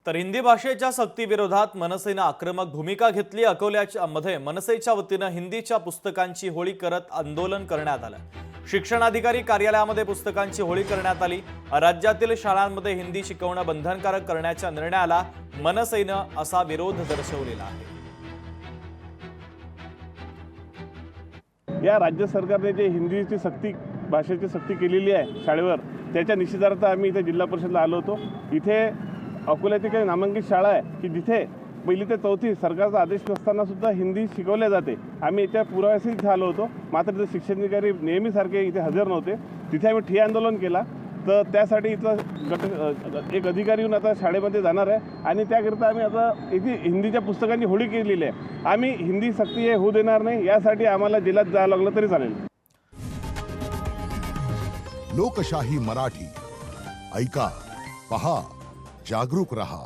तर हिंदी भाषेच्या सक्तीविरोधात मनसेने आक्रमक भूमिका घेतली। अकोल्याच्या मध्ये मनसेच्या वतीनं हिंदीच्या पुस्तकांची होळी करत आंदोलन करण्यात आलं। शिक्षणाधिकारी कार्यालयामध्ये पुस्तकांची होळी करण्यात आली। राज्यातील शाळांमध्ये हिंदी शिकवणं बंधनकारक करण्याच्या निर्णयाला मनसेनं असा विरोध दर्शवलेला आहे। या राज्य सरकारने जे हिंदीची सक्ती भाषेची सक्ती केलेली आहे शाळेवर, त्याच्या निषेधार्थ आम्ही इथे जिल्हा परिषदला आलो होतो। इथे अकोल्याची काही नामांकित शाळा आहे की जिथे पहिली ते चौथी सरकारचा आदेश नसताना सुद्धा हिंदी शिकवल्या जाते। आम्ही याच्या पुराव्यासही इथे आलो होतो, मात्र ते शिक्षणाधिकारी नेहमीसारखे इथे हजर नव्हते। तिथे आम्ही ठिय्या आंदोलन केला। तर त्यासाठी इथं एक अधिकारी येऊन आता शाळेमध्ये जाणार आहे आणि त्याकरिता आम्ही आता इथे हिंदीच्या पुस्तकांची होळी केलेली आहे। आम्ही हिंदी सक्ती हे होऊ देणार नाही, यासाठी आम्हाला जिल्ह्यात जायला लागलं तरी चालेल। लोकशाही मराठी ऐका, पहा, जागरूक रहा।